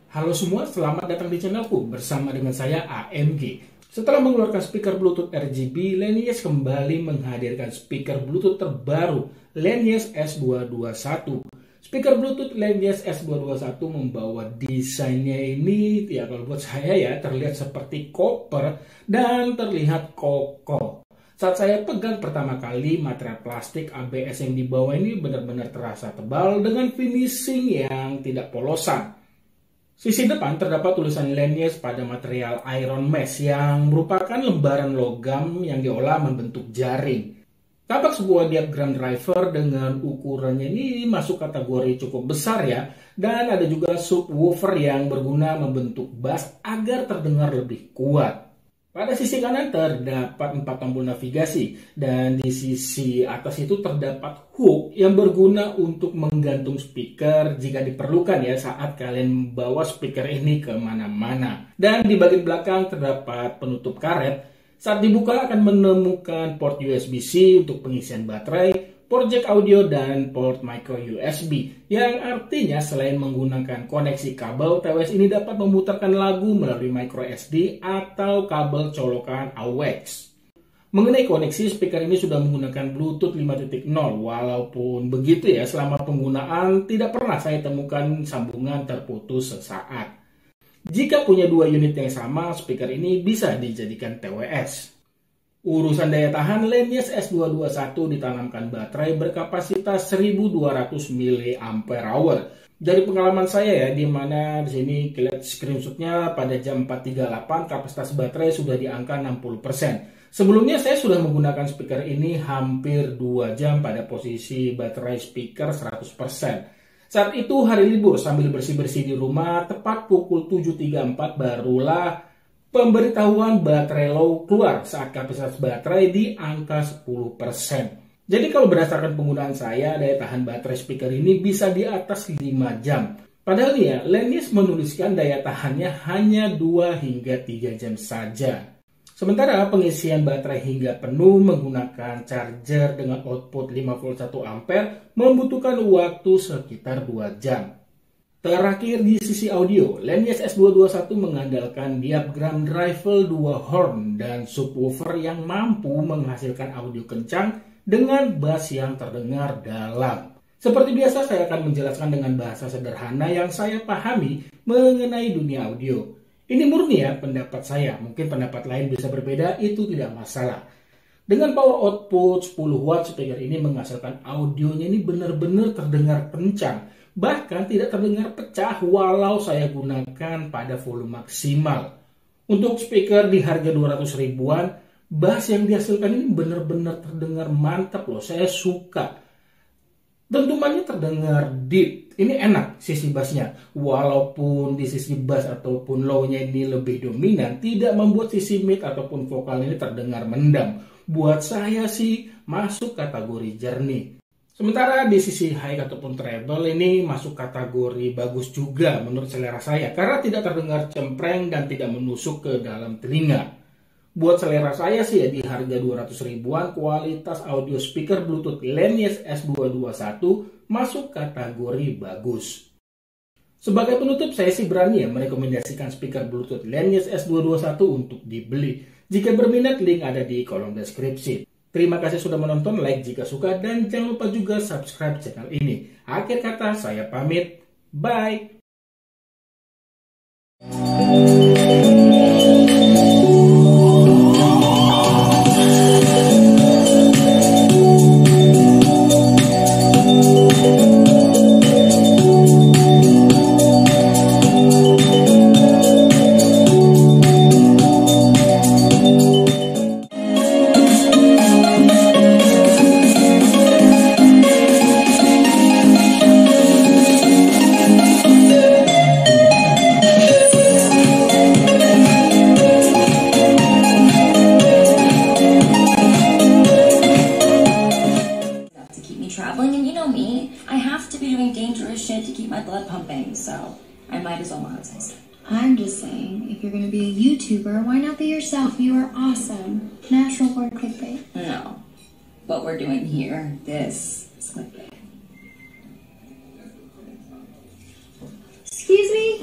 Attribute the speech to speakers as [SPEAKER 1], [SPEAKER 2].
[SPEAKER 1] Halo semua, selamat datang di channelku bersama dengan saya AMG. Setelah mengeluarkan speaker Bluetooth RGB, Laneyes kembali menghadirkan speaker Bluetooth terbaru Laneyes S221. Speaker Bluetooth Laneyes S221 membawa desainnya ini, ya kalau buat saya ya, terlihat seperti koper dan terlihat kokoh. Saat saya pegang pertama kali, material plastik ABS yang dibawa ini benar-benar terasa tebal dengan finishing yang tidak polosan. Sisi depan terdapat tulisan Laneyes pada material iron mesh yang merupakan lembaran logam yang diolah membentuk jaring. Tampak sebuah diagram driver dengan ukurannya ini masuk kategori cukup besar ya. Dan ada juga subwoofer yang berguna membentuk bass agar terdengar lebih kuat. Pada sisi kanan terdapat 4 tombol navigasi dan di sisi atas itu terdapat hook yang berguna untuk menggantung speaker jika diperlukan ya saat kalian membawa speaker ini kemana-mana. Dan di bagian belakang terdapat penutup karet. Saat dibuka akan menemukan port USB-C untuk pengisian baterai, port jack audio, dan port micro USB. Yang artinya selain menggunakan koneksi kabel, TWS ini dapat memutarkan lagu melalui micro SD atau kabel colokan AUX. Mengenai koneksi, speaker ini sudah menggunakan Bluetooth 5.0. Walaupun begitu ya, selama penggunaan tidak pernah saya temukan sambungan terputus sesaat. Jika punya dua unit yang sama, speaker ini bisa dijadikan TWS. Urusan daya tahan, Laneyes S221 ditanamkan baterai berkapasitas 1200 mAh. Dari pengalaman saya ya, di mana di sini lihat screenshotnya pada jam 4.38 kapasitas baterai sudah di angka 60%. Sebelumnya saya sudah menggunakan speaker ini hampir 2 jam pada posisi baterai speaker 100%. Saat itu hari libur sambil bersih-bersih di rumah, tepat pukul 7.34 barulah pemberitahuan baterai low keluar saat kapasitas baterai di angka 10%. Jadi kalau berdasarkan penggunaan saya, daya tahan baterai speaker ini bisa di atas 5 jam. Padahal ya, Laneyes menuliskan daya tahannya hanya 2 hingga 3 jam saja. Sementara pengisian baterai hingga penuh menggunakan charger dengan output 5 volt 1 ampere membutuhkan waktu sekitar 2 jam. Terakhir di sisi audio, Laneyes S221 mengandalkan diagram driver 2 horn dan subwoofer yang mampu menghasilkan audio kencang dengan bass yang terdengar dalam. Seperti biasa saya akan menjelaskan dengan bahasa sederhana yang saya pahami mengenai dunia audio. Ini murni ya pendapat saya, mungkin pendapat lain bisa berbeda, itu tidak masalah. Dengan power output 10 watt, speaker ini menghasilkan audionya ini benar-benar terdengar kencang. Bahkan tidak terdengar pecah walau saya gunakan pada volume maksimal. Untuk speaker di harga 200 ribuan, bass yang dihasilkan ini benar-benar terdengar mantap loh, saya suka. Dentumannya terdengar deep, ini enak sisi bassnya. Walaupun di sisi bass ataupun low-nya ini lebih dominan, tidak membuat sisi mid ataupun vokal ini terdengar mendam. Buat saya sih masuk kategori jernih. Sementara di sisi high ataupun treble ini masuk kategori bagus juga menurut selera saya. Karena tidak terdengar cempreng dan tidak menusuk ke dalam telinga. Buat selera saya sih ya, di harga 200 ribuan, kualitas audio speaker Bluetooth Laneyes S221 masuk kategori bagus. Sebagai penutup, saya sih berani ya merekomendasikan speaker Bluetooth Laneyes S221 untuk dibeli. Jika berminat, link ada di kolom deskripsi. Terima kasih sudah menonton, like jika suka, dan jangan lupa juga subscribe channel ini. Akhir kata, saya pamit. Bye!
[SPEAKER 2] Traveling, and you know me, I have to be doing dangerous shit to keep my blood pumping, so I might as well monetize it.
[SPEAKER 3] I'm just saying, if you're gonna be a YouTuber, why not be yourself? You are awesome. Natural born clickbait.
[SPEAKER 2] No. What we're doing here, this is clickbait.
[SPEAKER 3] Excuse me?